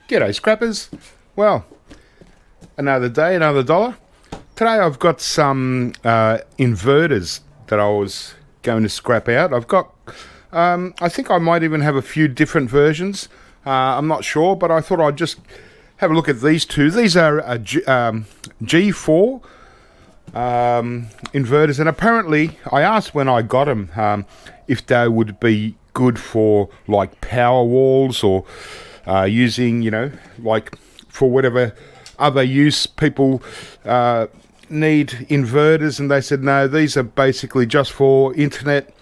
G'day scrappers. Well, another day, another dollar. Today I've got some inverters that I was going to scrap out. I've got, I think I might even have a few different versions. I'm not sure, but I thought I'd just have a look at these two. These are G4 inverters, and apparently I asked when I got them if they would be good for like power walls or using, you know, like for whatever other use people need inverters, and they said no, these are basically just for internet.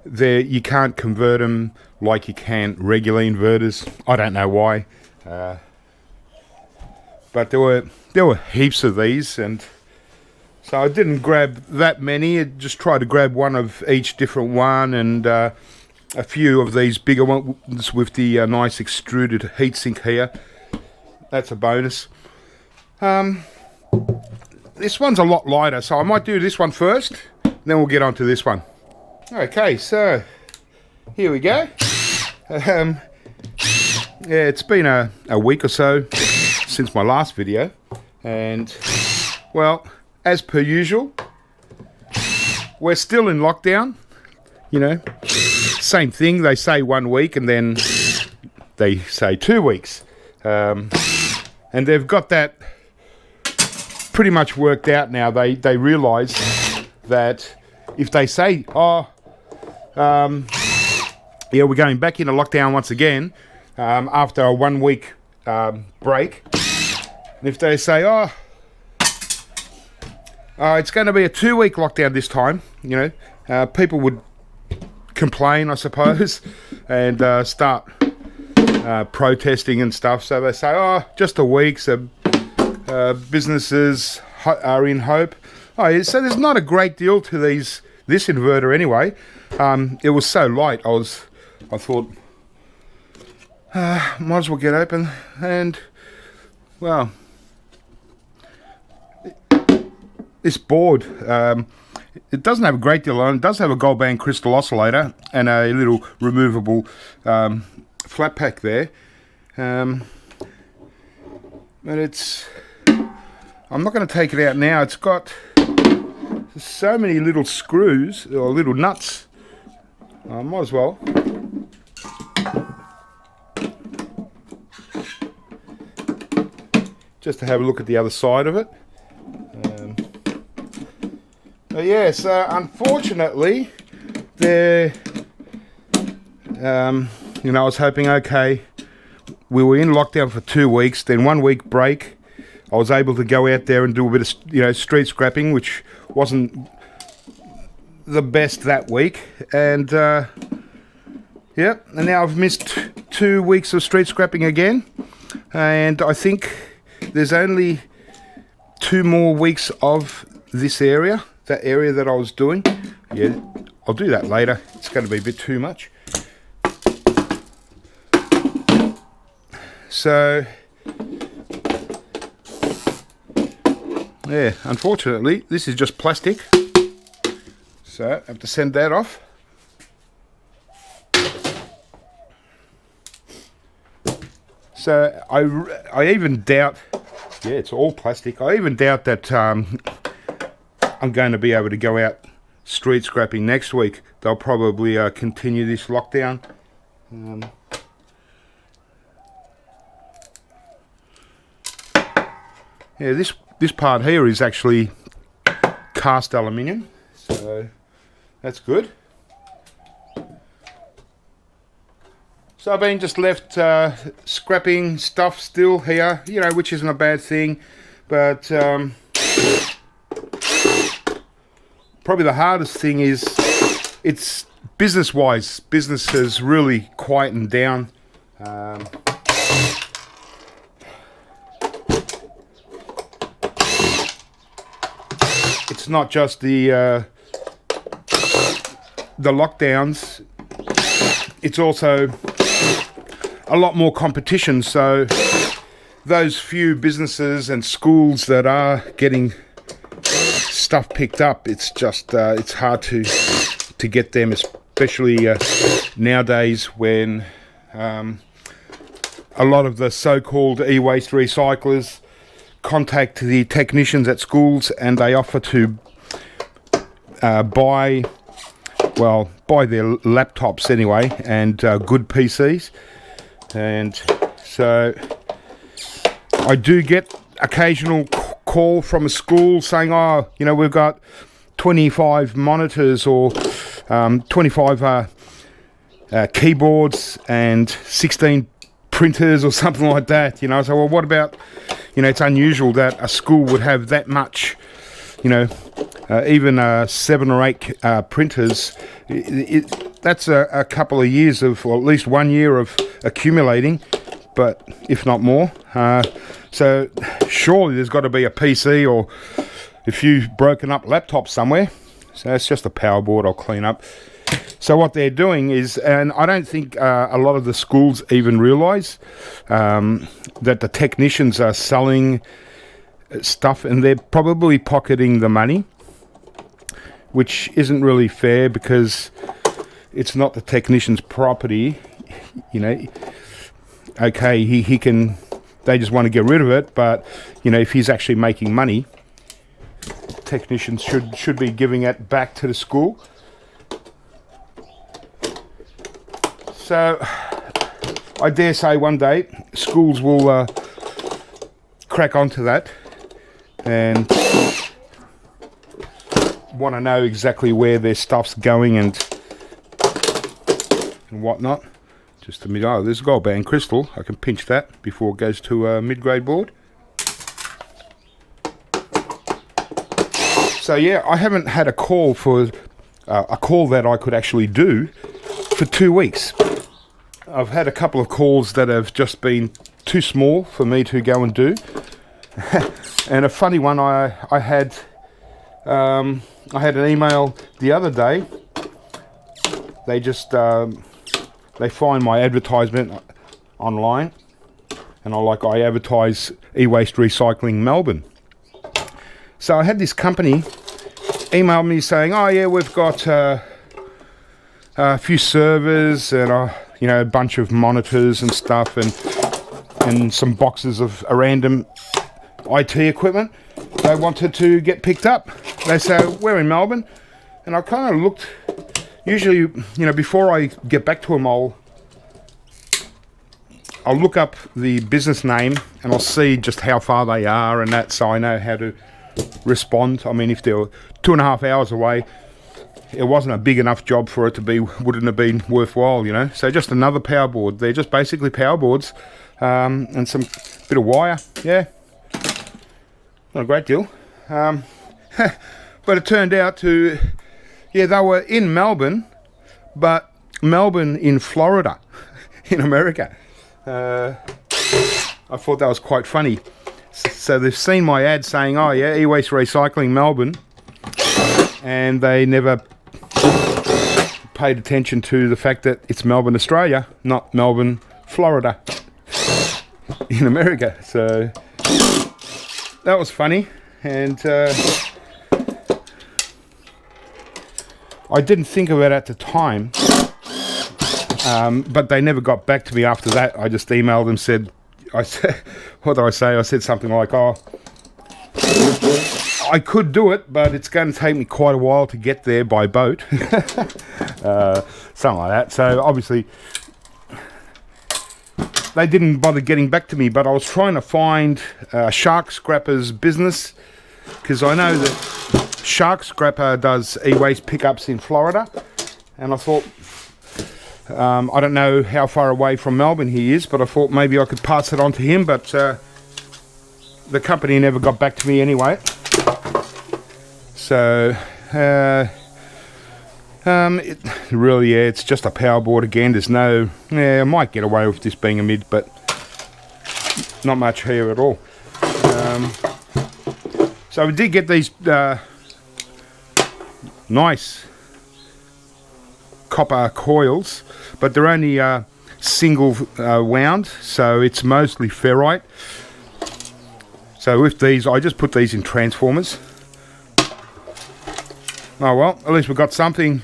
You can't convert them like you can regular inverters. I don't know why, but there were heaps of these, and so I didn't grab that many. I just tried to grab one of each different one, and a few of these bigger ones with the nice extruded heatsink here. That's a bonus. This one's a lot lighter, so I might do this one first, then we'll get on to this one. Okay, so here we go. Yeah, it's been a week or so since my last video, and well, as per usual, we're still in lockdown. You know, same thing, they say 1 week and then they say 2 weeks, and they've got that pretty much worked out now. They realize that if they say, oh, yeah, we're going back into lockdown once again after a 1 week break, and if they say, oh, it's going to be a 2 week lockdown this time, you know, people would complain, I suppose, and start protesting and stuff. So they say, oh, just a week, so businesses are in hope. Oh, so there's not a great deal to this inverter anyway. It was so light, I thought, might as well get open, and well, this board, it doesn't have a great deal on it. It does have a gold band crystal oscillator and a little removable flat pack there, but it's, I'm not going to take it out now. It's got so many little screws or little nuts. I might as well. Just to have a look at the other side of it. But yeah, so unfortunately, you know, I was hoping, okay, we were in lockdown for 2 weeks, then 1 week break. I was able to go out there and do a bit of, you know, street scrapping, which wasn't the best that week. And yeah, and now I've missed 2 weeks of street scrapping again. And I think there's only 2 more weeks of this area, that area that I was doing. Yeah, I'll do that later. It's going to be a bit too much. So yeah, unfortunately, this is just plastic, so I have to send that off. So I even doubt, yeah, it's all plastic. I even doubt that I'm going to be able to go out street scrapping next week. They'll probably continue this lockdown. Yeah, this part here is actually cast aluminium, so that's good. So I've been just left scrapping stuff still here, you know, which isn't a bad thing, but probably the hardest thing is, it's business-wise. Business has really quietened down. It's not just the lockdowns, it's also a lot more competition. So those few businesses and schools that are getting stuff picked up, it's just it's hard to get them, especially nowadays when a lot of the so-called e-waste recyclers contact the technicians at schools, and they offer to buy their laptops anyway, and good PCs. And so I do get occasional call from a school saying, oh, you know, we've got 25 monitors or 25 keyboards and 16 printers or something like that, you know. So, well, what about, you know, it's unusual that a school would have that much, you know, even 7 or 8 printers. That's a couple of years of, or at least 1 year of accumulating, but if not more. So surely there's got to be a PC or a few broken up laptops somewhere. So it's just a power board I'll clean up. So what they're doing is, and I don't think a lot of the schools even realise that the technicians are selling stuff, and they're probably pocketing the money, which isn't really fair because it's not the technician's property, you know. Okay, he can, they just want to get rid of it, but, you know, if he's actually making money, technicians should be giving it back to the school. So I dare say one day schools will crack onto that and want to know exactly where their stuff's going and whatnot. Just a minute. Oh, there's a gold band crystal. I can pinch that before it goes to a mid-grade board. So yeah, I haven't had a call for a call that I could actually do for 2 weeks. I've had a couple of calls that have just been too small for me to go and do. And a funny one, I had an email the other day. They just they find my advertisement online, and I advertise e-waste recycling Melbourne. So I had this company email me saying, oh yeah, we've got a few servers and you know, a bunch of monitors and stuff, and some boxes of random IT equipment they wanted to get picked up. They said, we're in Melbourne. And I kind of looked. Usually, you know, before I get back to them, I'll look up the business name and I'll see just how far they are and that, so I know how to respond. I mean, if they're 2.5 hours away, it wasn't a big enough job for it to be, wouldn't have been worthwhile, you know. So just another power board. They're just basically power boards and some bit of wire. Yeah, not a great deal. But it turned out to, yeah, they were in Melbourne, but Melbourne in Florida, in America. I thought that was quite funny. So they've seen my ad saying, oh yeah, e-waste recycling Melbourne, and they never paid attention to the fact that it's Melbourne, Australia, not Melbourne, Florida, in America. So that was funny, and I didn't think of it at the time, but they never got back to me after that. I just emailed them, said, what did I say? I said something like, oh, I could do it, but it's going to take me quite a while to get there by boat. Something like that. So obviously they didn't bother getting back to me, but I was trying to find Shark Scrapper's business, because I know that Shark Scrapper does e-waste pickups in Florida, and I thought, I don't know how far away from Melbourne he is, but I thought maybe I could pass it on to him, but the company never got back to me anyway. So it really, yeah, it's just a power board again. There's no, yeah, I might get away with this being a mid, but not much here at all. So we did get these nice copper coils, but they're only single wound, so it's mostly ferrite. So with these, I just put these in transformers. Oh well, at least we've got something,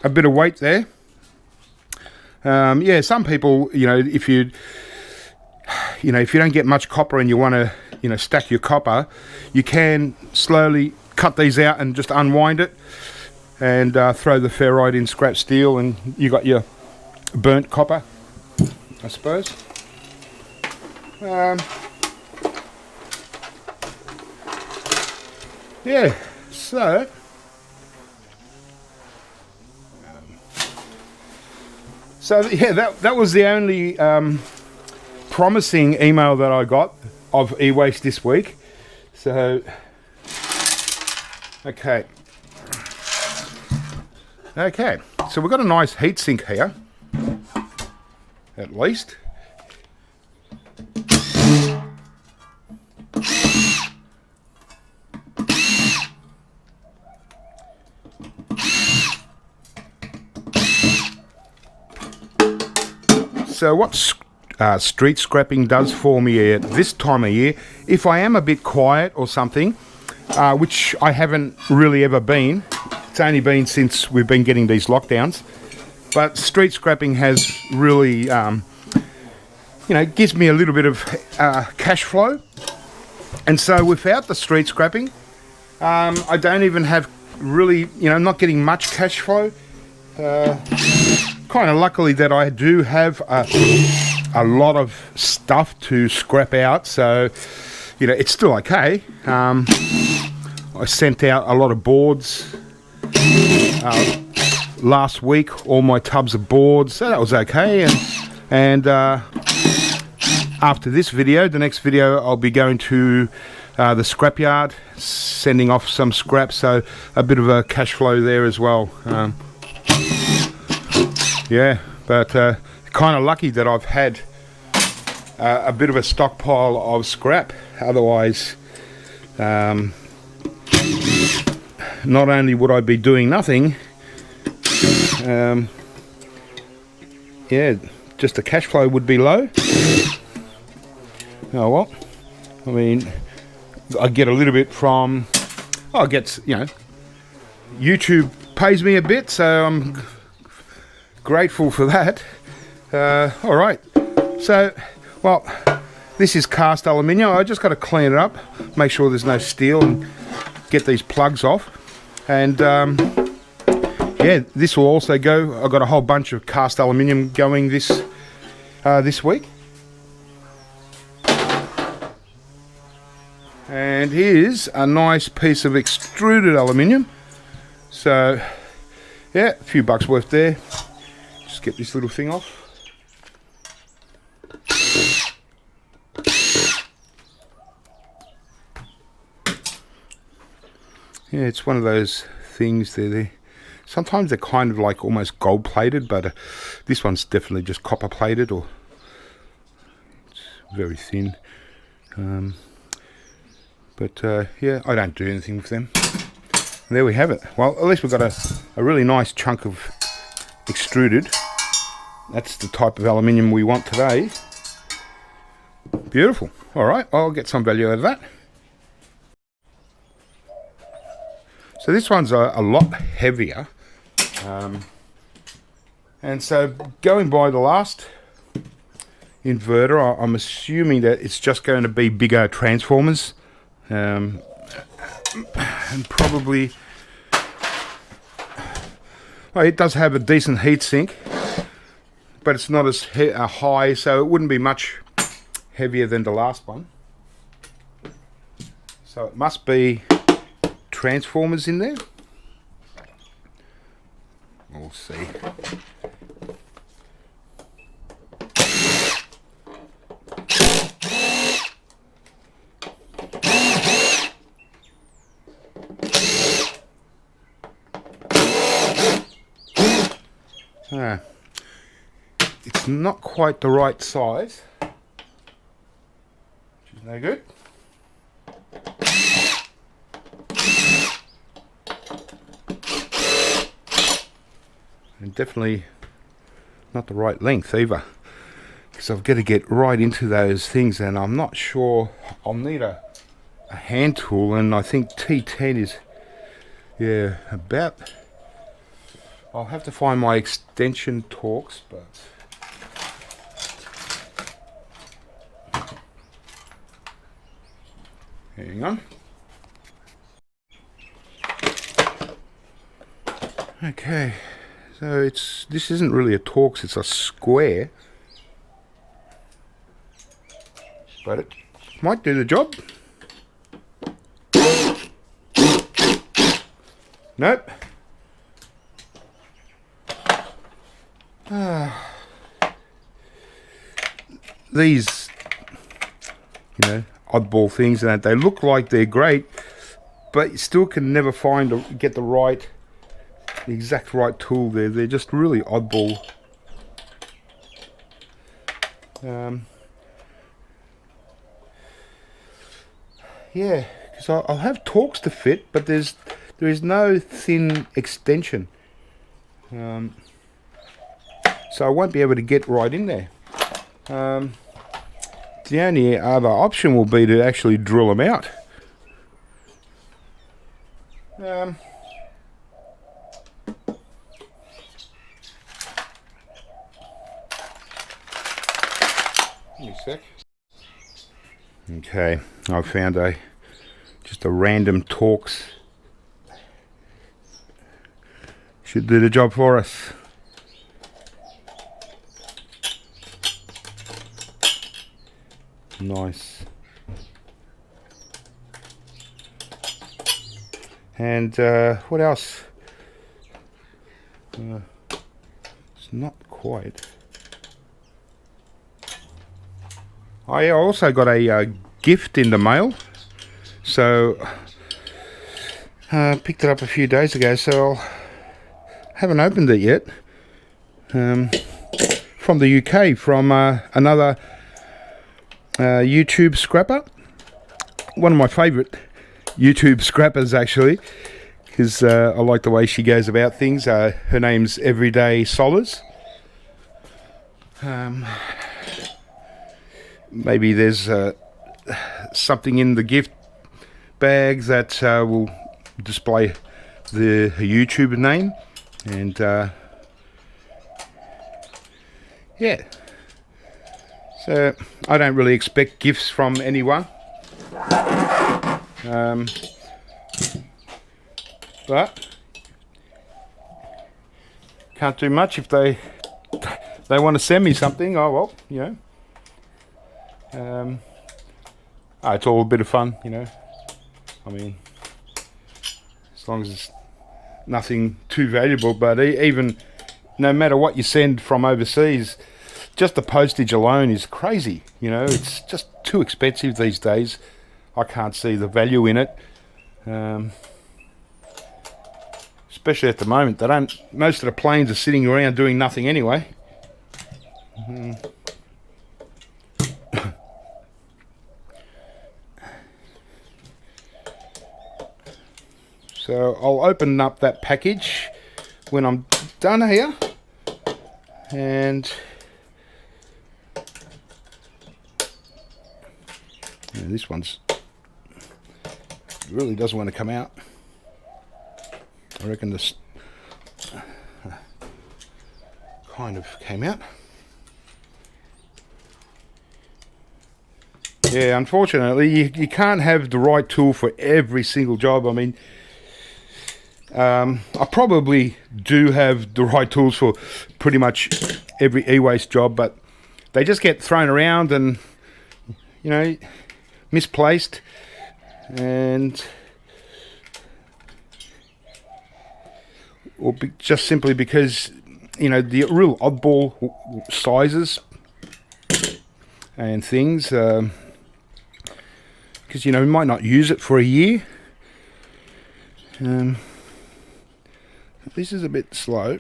a bit of weight there. Yeah, some people, if you don't get much copper and you want to, stack your copper, you can slowly cut these out and just unwind it and throw the ferrite in scrap steel, and you got your burnt copper, I suppose. Yeah, so yeah, that was the only promising email that I got of e-waste this week. So okay, so we've got a nice heatsink here, at least. So what street scrapping does for me at this time of year, if I am a bit quiet or something, which I haven't really ever been, it's only been since we've been getting these lockdowns, but street scrapping has really, gives me a little bit of cash flow. And so without the street scrapping, I don't even have really, not getting much cash flow. Kind of luckily that I do have a lot of stuff to scrap out, so it's still okay. I sent out a lot of boards last week, all my tubs of boards, so that was okay. And after this video, the next video, I'll be going to the scrapyard, sending off some scrap, so a bit of a cash flow there as well. Yeah, but kind of lucky that I've had a bit of a stockpile of scrap. Otherwise, not only would I be doing nothing, yeah, just the cash flow would be low. Oh well, I mean, I get a little bit from, YouTube pays me a bit, so I'm grateful for that. All right, so, well, this is cast aluminium. I just got to clean it up, make sure there's no steel, and get these plugs off. And yeah, this will also go. I've got a whole bunch of cast aluminium going this week. And here's a nice piece of extruded aluminium. So yeah, a few bucks worth there. Just get this little thing off. Yeah, it's one of those things there. Sometimes they're kind of like almost gold plated, but this one's definitely just copper plated, or it's very thin. But yeah, I don't do anything with them. And there we have it. Well, at least we've got a really nice chunk of extruded. That's the type of aluminium we want today. Beautiful. All right, I'll get some value out of that. So this one's a lot heavier. And so going by the last inverter, I'm assuming that it's just going to be bigger transformers. And probably, well, it does have a decent heatsink, but it's not as high, so it wouldn't be much heavier than the last one. So it must be transformers in there. We'll see. It's not quite the right size, which is no good. And definitely not the right length either, because I've got to get right into those things, and I'm not sure. I'll need a hand tool, and I think T10 is, yeah, about. I'll have to find my extension torques, but Hang on. Okay, so this isn't really a Torx, it's a square, but it might do the job. Nope. These, oddball things, and they look like they're great, but you still can never get the exact right tool there. They're just really oddball. Yeah, because I'll have Torx to fit, but there is no thin extension, so I won't be able to get right in there. The only other option will be to actually drill them out. Let me a sec. Okay, I found just a random Torx. Should do the job for us. Nice. And what else? It's not quite. I also got a gift in the mail, so picked it up a few days ago, so I haven't opened it yet. From the UK, from another YouTube scrapper, one of my favourite YouTube scrappers actually, because I like the way she goes about things. Her name's Everyday Solace. Maybe there's something in the gift bags that will display her YouTube name, and yeah. So I don't really expect gifts from anyone, but can't do much if they want to send me something. Oh well, it's all a bit of fun, I mean, as long as it's nothing too valuable. But even no matter what you send from overseas, just the postage alone is crazy. It's just too expensive these days. I can't see the value in it, especially at the moment. Most of the planes are sitting around doing nothing anyway. So I'll open up that package when I'm done here, and this one's really doesn't want to come out. I reckon this kind of came out. Yeah, unfortunately you can't have the right tool for every single job. I mean, I probably do have the right tools for pretty much every e-waste job, but they just get thrown around and misplaced, and just simply because the real oddball sizes and things, because we might not use it for a year. This is a bit slow.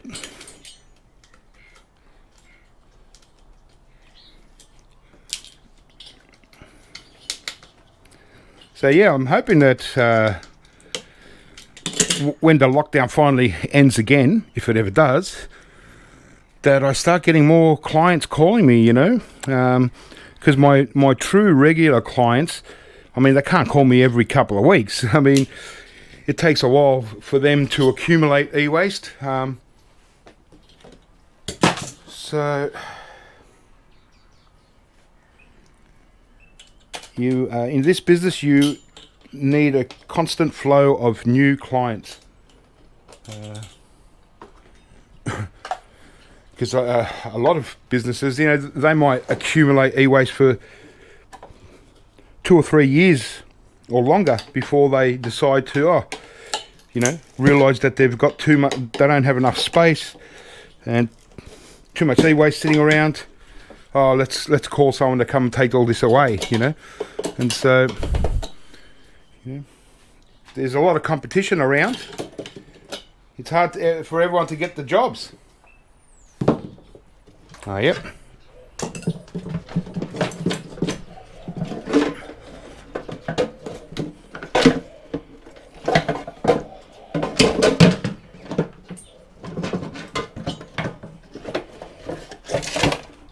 So yeah, I'm hoping that when the lockdown finally ends again, if it ever does, that I start getting more clients calling me, because my true regular clients, I mean, they can't call me every couple of weeks. I mean, it takes a while for them to accumulate e-waste. So in this business, you need a constant flow of new clients. Because a lot of businesses, you know, they might accumulate e-waste for 2 or 3 years or longer before they decide to, you know, realise that they've got too much, they don't have enough space and too much e-waste sitting around. Oh, let's call someone to come and take all this away, you know. And so, you know, there's a lot of competition around. It's hard for everyone to get the jobs. Oh, yep.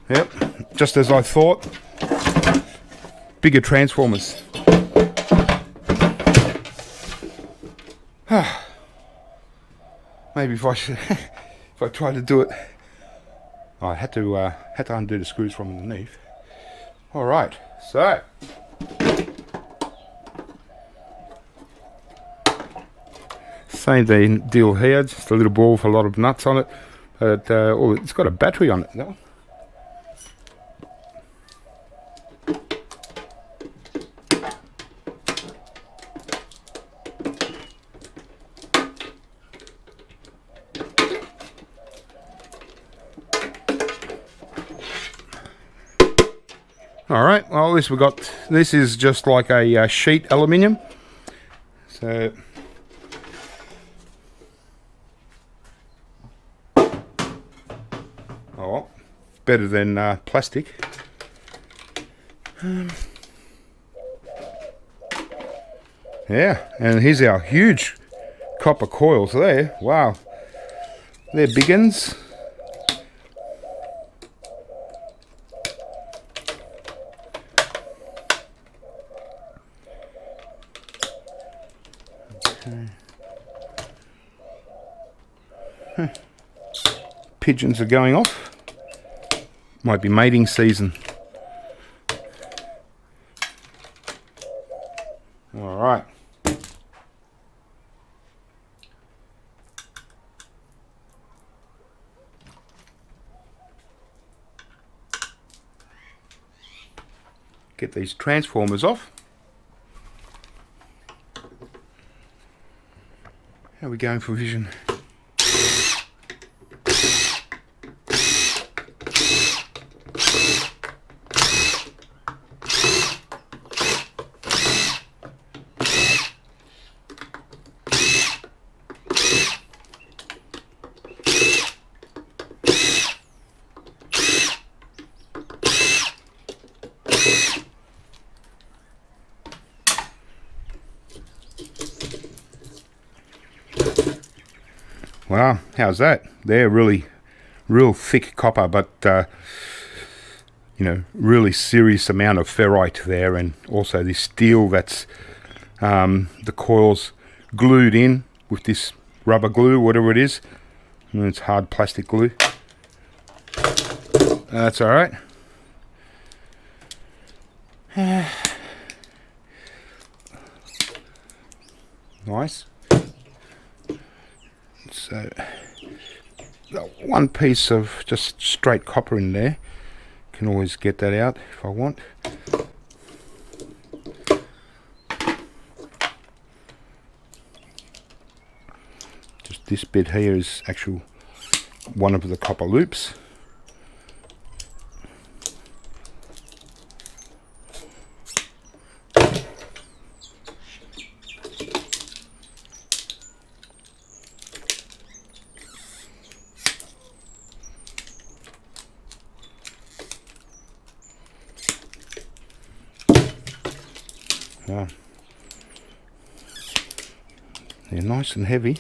Yep, just as I thought. Bigger transformers. Maybe if I should, if I try to do it. Oh, I had to undo the screws from underneath. All right, so same deal here. Just a little ball with a lot of nuts on it. But oh, it's got a battery on it. That one. All right, well, this we got. This is just like a sheet aluminium. So oh, better than plastic. Yeah, and here's our huge copper coils there. Wow, they're big uns. Pigeons are going off. Might be mating season. All right. Get these transformers off. How are we going for vision? Wow, how's that? They're real thick copper, but you know, really serious amount of ferrite there, and also this steel that's the coils glued in with this rubber glue, whatever it is. And it's hard plastic glue. That's all right. Nice. So, one piece of just straight copper in there. Can always get that out if I want. Just this bit here is actual one of the copper loops. Wow. They're nice and heavy.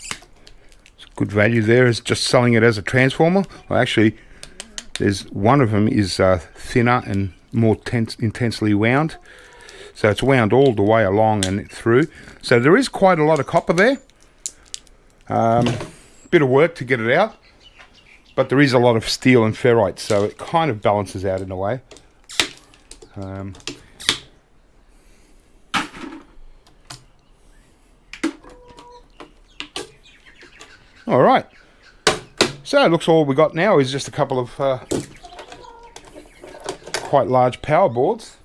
It's good value there is just selling it as a transformer. Well, actually, there's one of them is thinner and more intensely wound. So it's wound all the way along and through. So there is quite a lot of copper there. Bit of work to get it out. But there is a lot of steel and ferrite, so it kind of balances out in a way. All right. So it looks all we got now is just a couple of quite large power boards.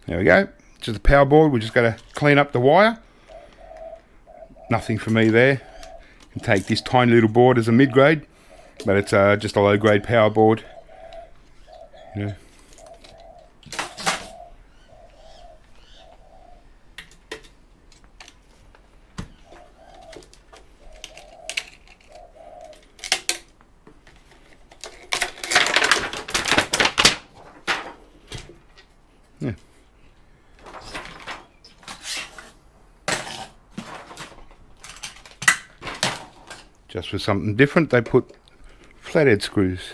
There we go, just a power board. We just got to clean up the wire. Nothing for me there. You can take this tiny little board as a mid-grade, but it's just a low-grade power board. You know. Yeah. Just for something different, they put flathead screws.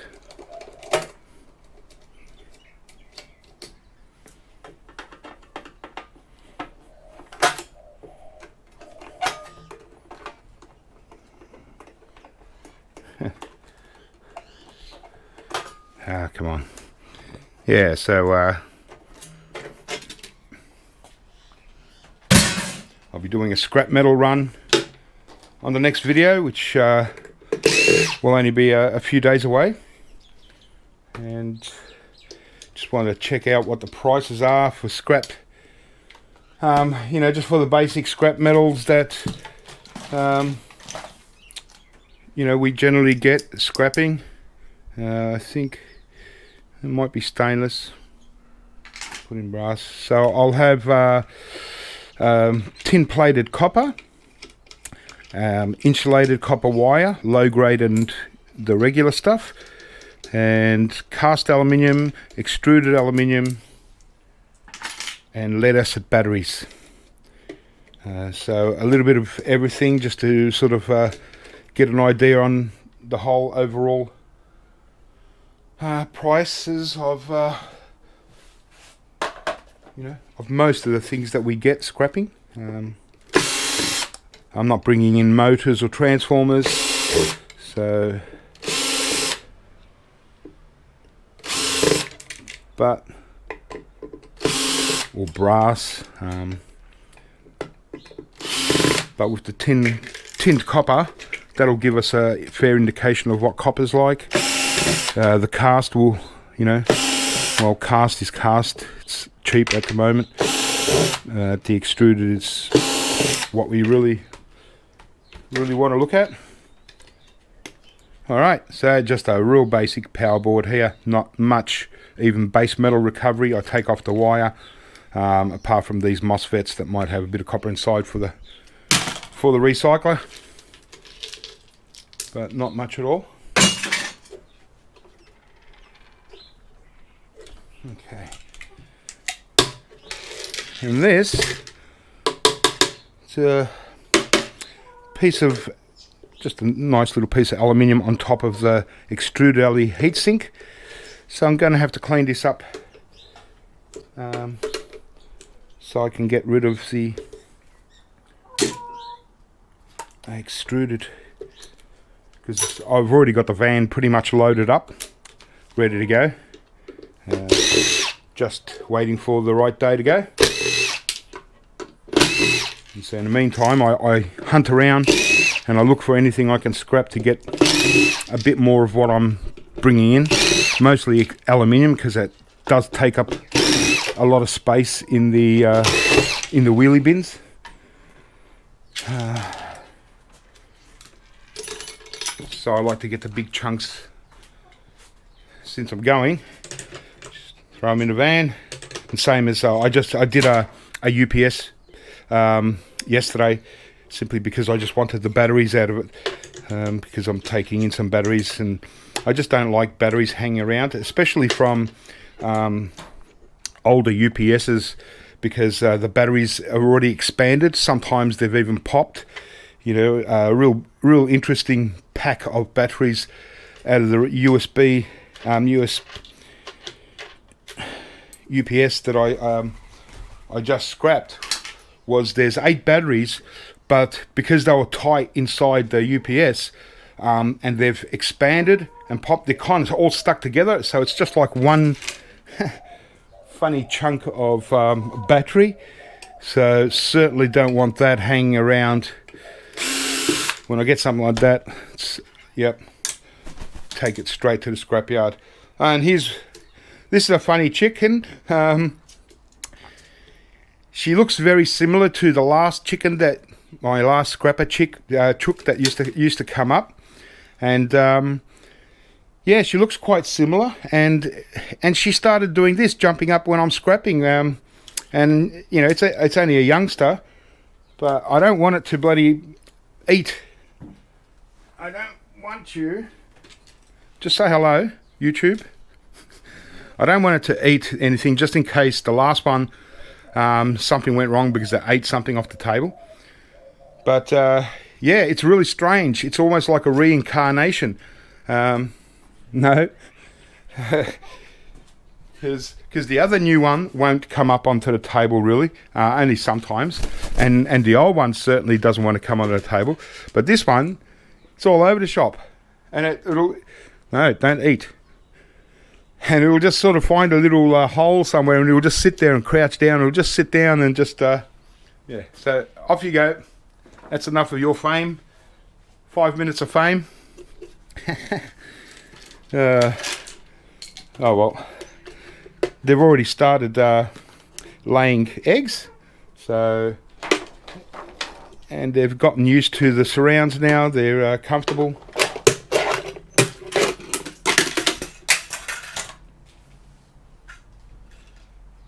Ah, come on. Yeah, so I'll be doing a scrap metal run on the next video, which will only be a few days away, and just want to check out what the prices are for scrap, you know, just for the basic scrap metals that you know, we generally get scrapping. I think it might be stainless, put in brass. So I'll have tin plated copper, insulated copper wire, low grade and the regular stuff, and cast aluminium, extruded aluminium, and lead acid batteries. So a little bit of everything, just to sort of get an idea on the whole overall prices of you know, of most of the things that we get scrapping. I'm not bringing in motors or transformers, so but or brass, but with the tinned copper, that'll give us a fair indication of what copper's like. The cast will, you know, well, cast is cast, it's cheap at the moment. The extruded is what we really want to look at. Alright, so just a real basic power board here, not much even base metal recovery. I take off the wire, apart from these MOSFETs that might have a bit of copper inside for the recycler, but not much at all. Okay, and this, it's a piece of, just a nice little piece of aluminium on top of the extruded alley heatsink. So I'm going to have to clean this up, so I can get rid of the extruded, because I've already got the van pretty much loaded up, ready to go. Just waiting for the right day to go. And so in the meantime, I hunt around and I look for anything I can scrap to get a bit more of what I'm bringing in. Mostly aluminium, because it does take up a lot of space in the wheelie bins. So I like to get the big chunks since I'm going. Just throw them in the van. And same as I did a UPS yesterday, simply because I just wanted the batteries out of it, because I'm taking in some batteries, and I just don't like batteries hanging around, especially from older UPSs, because the batteries are already expanded. Sometimes they've even popped. You know, a real interesting pack of batteries out of the USB US UPS that I just scrapped. There's 8 batteries, but because they were tight inside the UPS, and they've expanded and popped, they're kind of all stuck together, so it's just like one funny chunk of battery. So certainly don't want that hanging around. When I get something like that, take it straight to the scrapyard. And this is a funny chicken. She looks very similar to the last chicken that my last scrapper chook that used to come up, and yeah, she looks quite similar. And she started doing this, jumping up when I'm scrapping. And you know, it's only a youngster, but I don't want it to bloody eat. I don't want you. Just say hello, YouTube. I don't want it to eat anything, just in case the last one, something went wrong because it ate something off the table. But yeah, it's really strange. It's almost like a reincarnation. No, because the other new one won't come up onto the table really, only sometimes, and the old one certainly doesn't want to come onto the table. But this one, it's all over the shop, and it'll no, don't eat. And it will just sort of find a little hole somewhere, and it will just sit there and crouch down. It will just sit down and just, yeah. So off you go. That's enough of your fame. 5 minutes of fame. Oh well. They've already started laying eggs. So, and they've gotten used to the surrounds now. They're comfortable.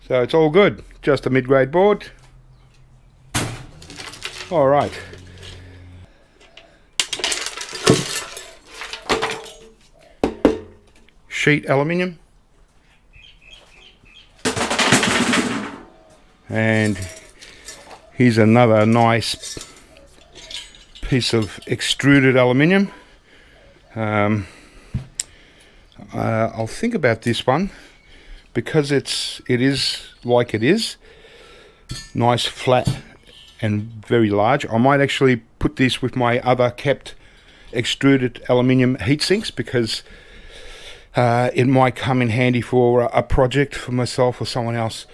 So it's all good, just a mid-grade board. All right. Sheet aluminium. And here's another nice piece of extruded aluminium. I'll think about this one, because it is like it is, nice, flat, and very large. I might actually put this with my other kept extruded aluminium heat sinks, because it might come in handy for a project for myself or someone else.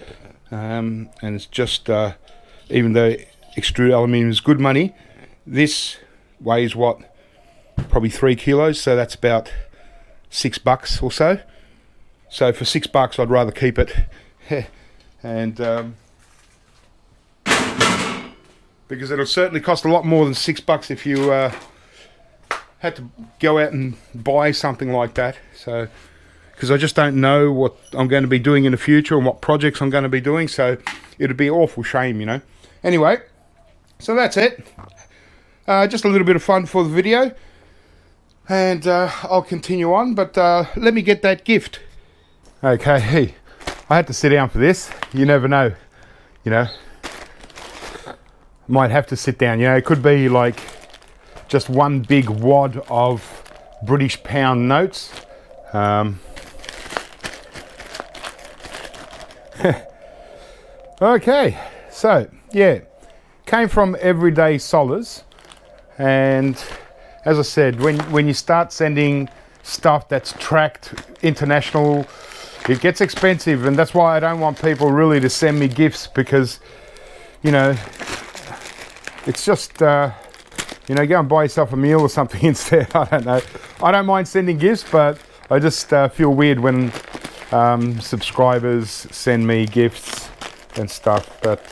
And it's just, even though extruded aluminium is good money, this weighs what, probably 3 kilos, so that's about $6 or so. So for $6, I'd rather keep it, and because it'll certainly cost a lot more than $6 if you had to go out and buy something like that. So, because I just don't know what I'm going to be doing in the future and what projects I'm going to be doing, so it'd be an awful shame, you know. Anyway, so that's it. Just a little bit of fun for the video, and I'll continue on. But let me get that gift. Okay, hey, I had to sit down for this. You never know, you know. Might have to sit down, you know. It could be like just one big wad of British pound notes. Okay, so yeah, came from Everyday Solars, and as I said, when you start sending stuff that's tracked international, it gets expensive, and that's why I don't want people really to send me gifts, because, you know, it's just, you know, go and buy yourself a meal or something instead. I don't know. I don't mind sending gifts, but I just feel weird when subscribers send me gifts and stuff. But,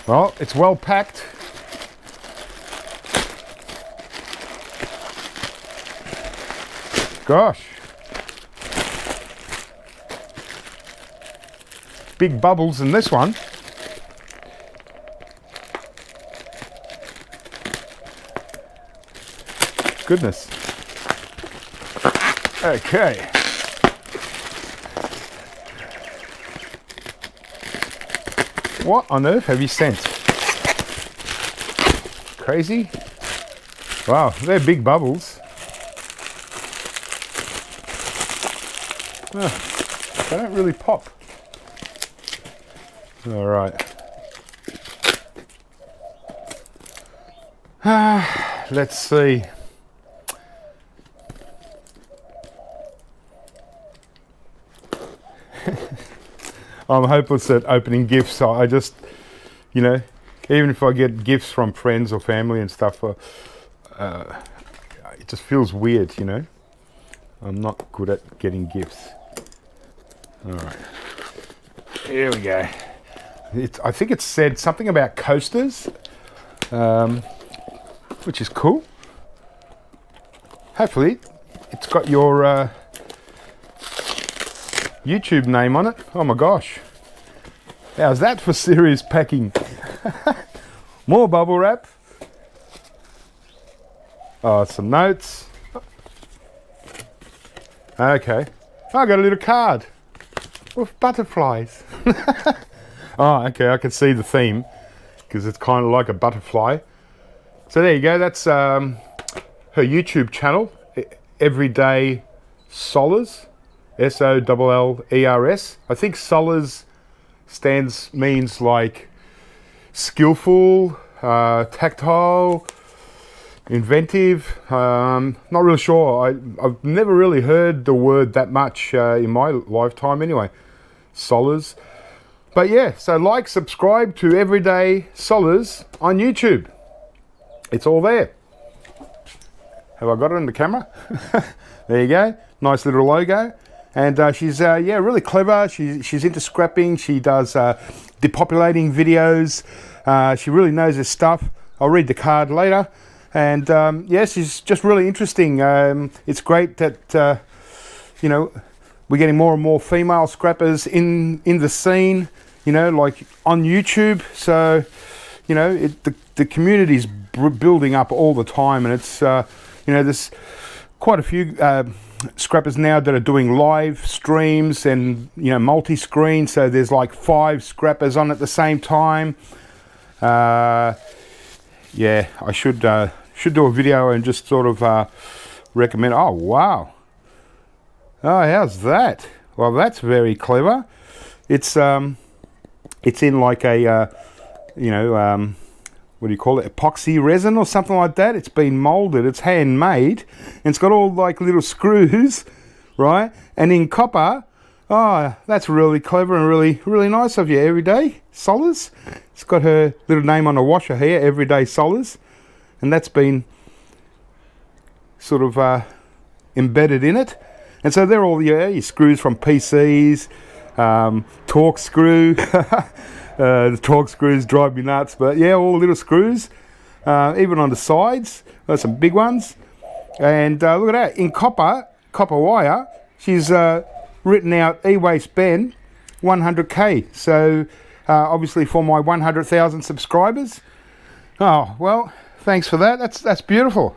well, it's well packed. Gosh. Big bubbles in this one. goodness. Okay. What on earth have you sent? Crazy? Wow, they're big bubbles. Oh, they don't really pop. All right. Let's see. I'm hopeless at opening gifts. I just, you know, even if I get gifts from friends or family and stuff, it just feels weird, you know. I'm not good at getting gifts. All right, here we go. I think it said something about coasters, which is cool. Hopefully, it's got your YouTube name on it. Oh my gosh. How's that for serious packing? More bubble wrap. Oh, some notes. Okay. I got a little card with butterflies. Oh, okay, I can see the theme because it's kind of like a butterfly. So there you go. That's her YouTube channel, Everyday Sollers. Sollers. I think Sollers means like skillful, tactile, inventive. Not really sure. I've never really heard the word that much in my lifetime anyway. Sollers. But yeah, so like, subscribe to Everyday Sollers on YouTube. It's all there. Have I got it in the camera? There you go. Nice little logo. And she's yeah, really clever. She's into scrapping. She does depopulating videos. She really knows her stuff. I'll read the card later. And yeah, she's just really interesting. It's great that you know, we're getting more and more female scrappers in the scene. You know, like on YouTube. So you know, the community's building up all the time, and it's you know, there's quite a few scrappers now that are doing live streams and, you know, multi-screen. So there's like 5 scrappers on at the same time. Yeah, I should do a video and just sort of recommend. Oh wow! Oh, how's that? Well, that's very clever. It's in like a you know, what do you call it, epoxy resin or something like that. It's been molded, it's handmade, and it's got all like little screws, right? And in copper. Oh, that's really clever and really nice of you, Everyday Sollers. It's got her little name on the washer here, Everyday Sollers, and that's been sort of embedded in it. And so they're all your screws from PCs, torque screw. The torque screws drive me nuts, but yeah, all the little screws, even on the sides. There's some big ones, and look at that, in copper wire. She's written out e-waste Ben 100k. So obviously for my 100,000 subscribers. Oh well, thanks for that. That's beautiful.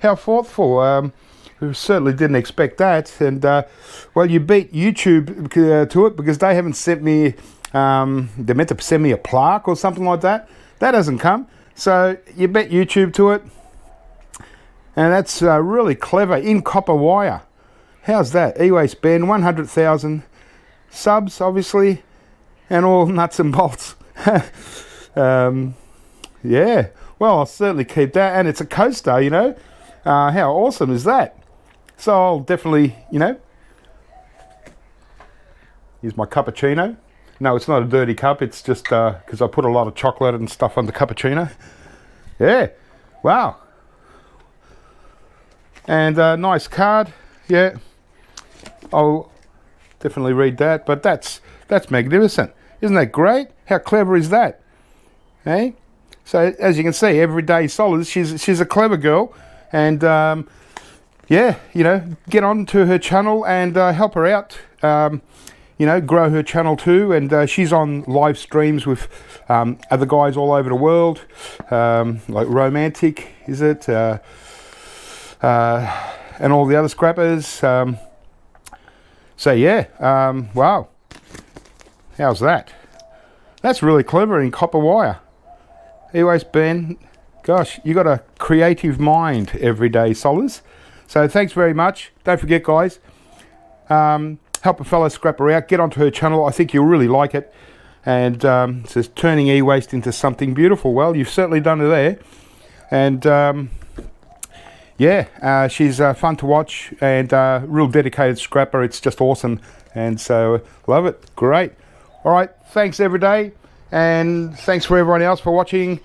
How thoughtful. We certainly didn't expect that, and well, you beat YouTube to it, because they haven't sent me. They're meant to send me a plaque or something like that. That hasn't come. So you bet YouTube to it. And that's really clever, in copper wire. How's that? E-waste Ben, 100,000 subs, obviously, and all nuts and bolts. Yeah, well, I'll certainly keep that. And it's a coaster, you know. How awesome is that? So I'll definitely, you know, here's my cappuccino. No, it's not a dirty cup. It's just because I put a lot of chocolate and stuff on the cappuccino. Yeah, wow. And nice card. Yeah, I'll definitely read that. But that's magnificent. Isn't that great? How clever is that? Hey. So as you can see, Everyday Sollers. She's a clever girl, and yeah, you know, get on to her channel and help her out. You know, grow her channel too, and she's on live streams with other guys all over the world, like Romantic, is it? and all the other scrappers. So yeah, wow, how's that? That's really clever in copper wire. E-waste Ben, gosh, you got a creative mind every day, Solars. So thanks very much. Don't forget, guys, help a fellow scrapper out. Get onto her channel. I think you'll really like it. And it says turning e-waste into something beautiful. Well, you've certainly done it there. And yeah, she's fun to watch and real dedicated scrapper. It's just awesome. And so love it. Great. All right. Thanks every day. And thanks for everyone else for watching.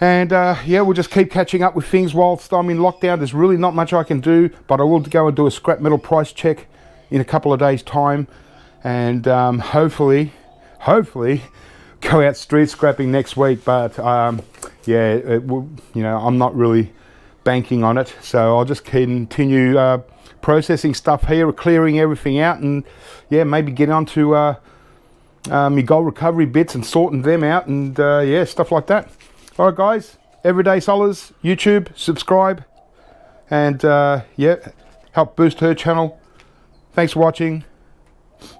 And yeah, we'll just keep catching up with things whilst I'm in lockdown. There's really not much I can do, but I will go and do a scrap metal price check in a couple of days' time. And hopefully go out street scrapping next week. But yeah, you know, I'm not really banking on it. So I'll just continue processing stuff here, clearing everything out, and yeah, maybe get onto my gold recovery bits and sorting them out, and yeah, stuff like that. All right, guys, Everyday Solars, YouTube, subscribe, and yeah, help boost her channel. Thanks for watching.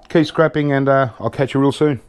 Keep scrapping, and I'll catch you real soon.